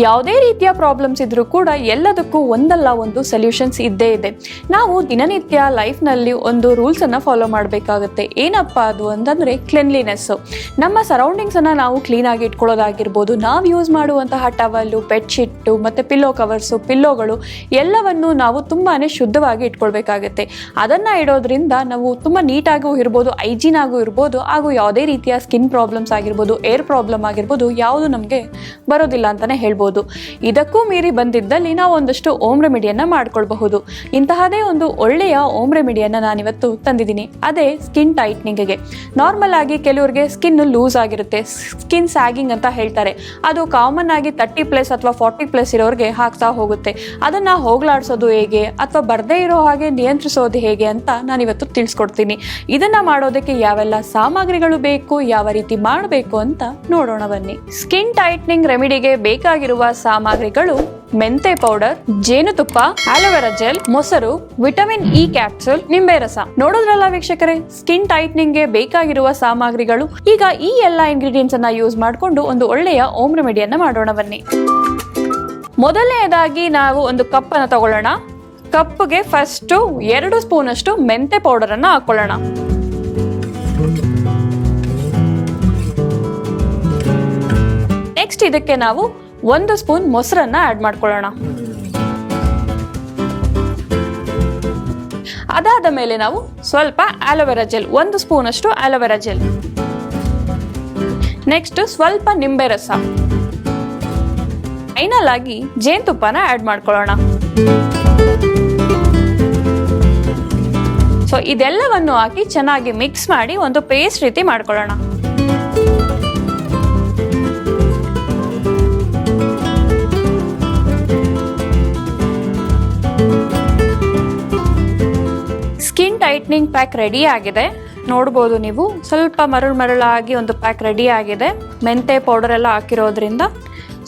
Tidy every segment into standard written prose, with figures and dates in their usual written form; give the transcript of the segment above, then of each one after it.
ಯಾವುದೇ ರೀತಿಯ ಪ್ರಾಬ್ಲಮ್ಸ್ ಇದ್ರೂ ಕೂಡ ಎಲ್ಲದಕ್ಕೂ ಒಂದಲ್ಲ ಒಂದು ಸೊಲ್ಯೂಷನ್ಸ್ ಇದ್ದೇ ಇದೆ. ನಾವು ದಿನನಿತ್ಯ ಲೈಫ್ನಲ್ಲಿ ಒಂದು ರೂಲ್ಸನ್ನು ಫಾಲೋ ಮಾಡಬೇಕಾಗುತ್ತೆ. ಏನಪ್ಪ ಅದು ಅಂತಂದರೆ ಕ್ಲೆನ್ಲಿನೆಸ್ಸು. ನಮ್ಮ ಸರೌಂಡಿಂಗ್ಸನ್ನು ನಾವು ಕ್ಲೀನಾಗಿ ಇಟ್ಕೊಳ್ಳೋದಾಗಿರ್ಬೋದು, ನಾವು ಯೂಸ್ ಮಾಡುವಂತಹ ಟವಲ್ಲು, ಬೆಡ್ಶೀಟು ಮತ್ತು ಪಿಲ್ಲೋ ಕವರ್ಸು, ಪಿಲ್ಲೋಗಳು ಎಲ್ಲವನ್ನು ನಾವು ತುಂಬಾ ಶುದ್ಧವಾಗಿ ಇಟ್ಕೊಳ್ಬೇಕಾಗತ್ತೆ. ಅದನ್ನು ಇಡೋದ್ರಿಂದ ನಾವು ತುಂಬ ನೀಟಾಗೂ ಇರ್ಬೋದು, ಹೈಜೀನ್ ಆಗೂ ಇರ್ಬೋದು, ಹಾಗೂ ಯಾವುದೇ ರೀತಿಯ ಸ್ಕಿನ್ ಪ್ರಾಬ್ಲಮ್ಸ್ ಆಗಿರ್ಬೋದು, ಏರ್ ಪ್ರಾಬ್ಲಮ್ ಆಗಿರ್ಬೋದು ಯಾವುದು ನಮಗೆ ಬರೋದಿಲ್ಲ ಅಂತಲೇ ಹೇಳ್ಬೋದು. ಇದಕ್ಕೂ ಮೀರಿ ಬಂದಿದ್ದಲ್ಲಿ ನಾವು ಒಂದಷ್ಟು ಓಮ್ ರೆಮಿಡಿಯನ್ನು ಮಾಡ್ಕೊಳ್ಬಹುದು. ಇಂತಹದೇ ಒಂದು ಒಳ್ಳೆಯ ಓಮ್ ರೆಮಿಡಿಯನ್ನು ನಾನಿವತ್ತು ತಂದಿದ್ದೀನಿ. ಅದೇ ಸ್ಕಿನ್ ಟೈಟ್ನಿಂಗ್ಗೆ. ನಾರ್ಮಲ್ ಆಗಿ ಕೆಲವರಿಗೆ ಸ್ಕಿನ್ ಲೂಸ್ ಆಗಿರುತ್ತೆ, ಸ್ಕಿನ್ ಸ್ಯಾಗಿಂಗ್ ಅಂತ ಹೇಳ್ತಾರೆ. ಅದು ಕಾಮನ್ ಆಗಿ 30+ ಅಥವಾ 40+ ಇರೋರಿಗೆ ಆಗ್ತಾ ಹೋಗುತ್ತೆ. ಅದನ್ನು ಹೋಗ್ಲಾಡಿಸೋದು ಹೇಗೆ ಅಥವಾ ಬರದೇ ಇರೋ ಹಾಗೆ ನಿಯಂತ್ರಿಸೋದು ಹೇಗೆ ಅಂತ ನಾನಿವತ್ತು ತಿಳಿಸ್ಕೊಡ್ತೀನಿ. ಇದನ್ನು ಮಾಡೋದಕ್ಕೆ ಯಾವೆಲ್ಲ ಸಾಮಗ್ರಿಗಳು ಬೇಕು, ಯಾವ ರೀತಿ ಮಾಡಬೇಕು ಅಂತ ನೋಡೋಣ ಬನ್ನಿ. ಸ್ಕಿನ್ ಟೈಟ್ನಿಂಗ್ ರೆಮಿಡಿಗೆ ಬೇಕಾಗಿರುವ ಸಾಮಗ್ರಿಗಳು: ಮೆಂತೆ ಪೌಡರ್, ಜೇನುತುಪ್ಪ, ಆಲೋವೆರಾ ಜೆಲ್, ಮೊಸರು, ವಿಟಮಿನ್ ಇ ಕ್ಯಾಪ್ಸೂಲ್, ನಿಂಬೆ ರಸ. ನೋಡೋದ್ರಲ್ಲ ವೀಕ್ಷಕರೇ, ಸ್ಕಿನ್ ಟೈಟ್ನಿಂಗ್ಗೆ ಬೇಕಾಗಿರುವ ಸಾಮಗ್ರಿಗಳು. ಈಗ ಈ ಎಲ್ಲ ಇಂಗ್ರೀಡಿಯೆಂಟ್ಸ್ ಅನ್ನ ಯೂಸ್ ಮಾಡಿಕೊಂಡು ಒಂದು ಒಳ್ಳೆಯ ಓಮ್ ರೆಮಿಡಿಯನ್ನ ಮಾಡೋಣ ಬನ್ನಿ. ಮೊದಲನೇದಾಗಿ ನಾವು ಒಂದು ಕಪ್ ಅನ್ನು ತಗೊಳ್ಳೋಣ. ಕಪ್ಗೆ ಫಸ್ಟ್ 2 ಸ್ಪೂನ್ ಅಷ್ಟು ಮೆಂತೆ ಪೌಡರ್ ಅನ್ನ ಹಾಕೊಳ್ಳೋಣ. ನೆಕ್ಸ್ಟ್ ಇದಕ್ಕೆ ನಾವು 1 ಸ್ಪೂನ್ ಮೊಸರನ್ನ ಆಡ್ ಮಾಡ್ಕೊಳ್ಳೋಣ. ಅದಾದ ಮೇಲೆ ನಾವು ಸ್ವಲ್ಪ ಆಲೋವೆರಾ ಜೆಲ್, 1 ಸ್ಪೂನ್ ಅಷ್ಟು ಆಲೋವೆರಾ ಜೆಲ್. ನೆಕ್ಸ್ಟ್ ಸ್ವಲ್ಪ ನಿಂಬೆ ರಸ. ಫೈನಲ್ ಆಗಿ ಜೇನುತುಪ್ಪನ ಆಡ್ ಮಾಡ್ಕೊಳ್ಳೋಣ. ಸೊ ಇದೆಲ್ಲವನ್ನು ಹಾಕಿ ಚೆನ್ನಾಗಿ ಮಿಕ್ಸ್ ಮಾಡಿ ಒಂದು ಪೇಸ್ಟ್ ರೀತಿ ಮಾಡ್ಕೊಳ್ಳೋಣ. ಸ್ಕಿನ್ ಟೈಟ್ನಿಂಗ್ ಪ್ಯಾಕ್ ರೆಡಿ ಆಗಿದೆ. ನೋಡ್ಬೋದು ನೀವು, ಸ್ವಲ್ಪ ಮರಳಾಗಿ ಒಂದು ಪ್ಯಾಕ್ ರೆಡಿ ಆಗಿದೆ. ಮೆಂತೆ ಪೌಡರ್ ಎಲ್ಲ ಹಾಕಿರೋದ್ರಿಂದ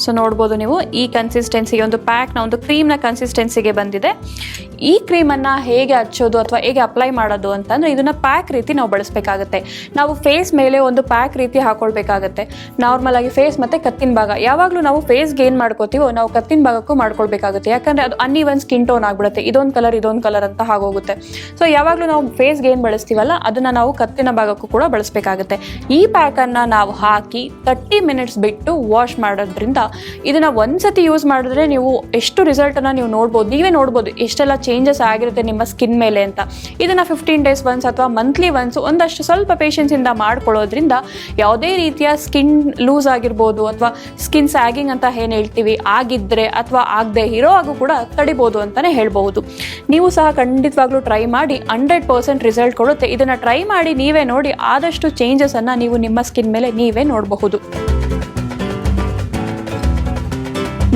ಸೊ ನೋಡ್ಬೋದು ನೀವು ಈ ಕನ್ಸಿಸ್ಟೆನ್ಸಿಗೆ, ಒಂದು ಪ್ಯಾಕ್ನ ಒಂದು ಕ್ರೀಮ್ನ ಕನ್ಸಿಸ್ಟೆನ್ಸಿಗೆ ಬಂದಿದೆ. ಈ ಕ್ರೀಮನ್ನು ಹೇಗೆ ಹಚ್ಚೋದು ಅಥವಾ ಹೇಗೆ ಅಪ್ಲೈ ಮಾಡೋದು ಅಂತಂದರೆ, ಇದನ್ನು ಪ್ಯಾಕ್ ರೀತಿ ನಾವು ಬಳಸಬೇಕಾಗುತ್ತೆ. ನಾವು ಫೇಸ್ ಮೇಲೆ ಒಂದು ಪ್ಯಾಕ್ ರೀತಿ ಹಾಕೊಳ್ಬೇಕಾಗತ್ತೆ. ನಾರ್ಮಲ್ ಆಗಿ ಫೇಸ್ ಮತ್ತು ಕತ್ತಿನ ಭಾಗ, ಯಾವಾಗಲೂ ನಾವು ಫೇಸ್ಗೆ ಏನು ಮಾಡ್ಕೋತೀವೋ ನಾವು ಕತ್ತಿನ ಭಾಗಕ್ಕೂ ಮಾಡ್ಕೊಳ್ಬೇಕಾಗುತ್ತೆ. ಯಾಕಂದರೆ ಅದು ಅನ್ಇವನ್ ಸ್ಕಿನ್ ಟೋನ್ ಆಗಿಬಿಡುತ್ತೆ. ಇದೊಂದು ಕಲರ್ ಅಂತ ಆಗೋಗುತ್ತೆ. ಸೊ ಯಾವಾಗಲೂ ನಾವು ಫೇಸ್ಗೆ ಏನು ಬಳಸ್ತೀವಲ್ಲ ಅದನ್ನು ನಾವು ಕತ್ತಿನ ಭಾಗಕ್ಕೂ ಕೂಡ ಬಳಸಬೇಕಾಗುತ್ತೆ. ಈ ಪ್ಯಾಕನ್ನು ನಾವು ಹಾಕಿ 30 ಮಿನಿಟ್ಸ್ ಬಿಟ್ಟು ವಾಶ್ ಮಾಡೋದ್ರಿಂದ, ಇದನ್ನು ಒಂದ್ಸತಿ ಯೂಸ್ ಮಾಡಿದ್ರೆ ನೀವು ಎಷ್ಟು ರಿಸಲ್ಟನ್ನು ನೀವು ನೀವೇ ನೋಡ್ಬೋದು ಎಷ್ಟೆಲ್ಲ ಚೇಂಜಸ್ ಆಗಿರುತ್ತೆ ನಿಮ್ಮ ಸ್ಕಿನ್ ಮೇಲೆ ಅಂತ. ಇದನ್ನು 15 ಡೇಸ್ ಒನ್ಸ್ ಅಥವಾ ಮಂತ್ಲಿ ಒನ್ಸ್ ಒಂದಷ್ಟು ಸ್ವಲ್ಪ ಪೇಷನ್ಸಿಂದ ಮಾಡ್ಕೊಳ್ಳೋದ್ರಿಂದ ಯಾವುದೇ ರೀತಿಯ ಸ್ಕಿನ್ ಲೂಸ್ ಆಗಿರ್ಬೋದು ಅಥವಾ ಸ್ಕಿನ್ ಸ್ಯಾಗಿಂಗ್ ಅಂತ ಏನು ಹೇಳ್ತೀವಿ ಆಗಿದ್ರೆ ಅಥವಾ ಆಗದೆ ಇರೋ ಹಾಗೂ ಕೂಡ ತಡಿಬೋದು ಅಂತಲೇ ಹೇಳ್ಬಹುದು. ನೀವು ಸಹ ಖಂಡಿತವಾಗ್ಲೂ ಟ್ರೈ ಮಾಡಿ, 100% ರಿಸಲ್ಟ್ ಕೊಡುತ್ತೆ. ಇದನ್ನು ಟ್ರೈ ಮಾಡಿ ನೀವೇ ನೋಡಿ, ಆದಷ್ಟು ಚೇಂಜಸನ್ನು ನೀವು ನಿಮ್ಮ ಸ್ಕಿನ್ ಮೇಲೆ ನೀವೇ ನೋಡಬಹುದು.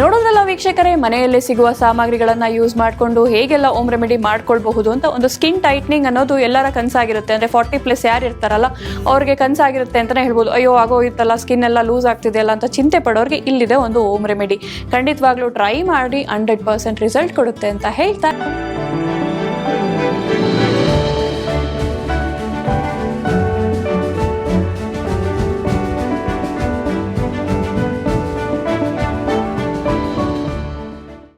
ನೋಡೋದ್ರಲ್ಲ ವೀಕ್ಷಕರೇ, ಮನೆಯಲ್ಲೇ ಸಿಗುವ ಸಾಮಗ್ರಿಗಳನ್ನು ಯೂಸ್ ಮಾಡಿಕೊಂಡು ಹೇಗೆಲ್ಲ ಓಮ್ ರೆಮಿಡಿ ಮಾಡ್ಕೊಳ್ಬಹುದು ಅಂತ. ಒಂದು ಸ್ಕಿನ್ ಟೈಟ್ನಿಂಗ್ ಅನ್ನೋದು ಎಲ್ಲರ ಕನಸಾಗಿರುತ್ತೆ. ಅಂದರೆ 40+ ಯಾರು ಇರ್ತಾರಲ್ಲ ಅವ್ರಿಗೆ ಕನಸಾಗಿರುತ್ತೆ ಅಂತಲೇ ಹೇಳ್ಬೋದು. ಅಯ್ಯೋ ಆಗೋಗಿತ್ತಲ್ಲ, ಸ್ಕಿನ್ ಎಲ್ಲ ಲೂಸ್ ಆಗ್ತಿದೆಯಲ್ಲ ಅಂತ ಚಿಂತೆ ಪಡೋರಿಗೆ ಇಲ್ಲಿದೆ ಒಂದು ಓಮ್ ರೆಮಿಡಿ. ಖಂಡಿತವಾಗ್ಲೂ ಟ್ರೈ ಮಾಡಿ, 100% ರಿಸಲ್ಟ್ ಕೊಡುತ್ತೆ ಅಂತ ಹೇಳ್ತಾ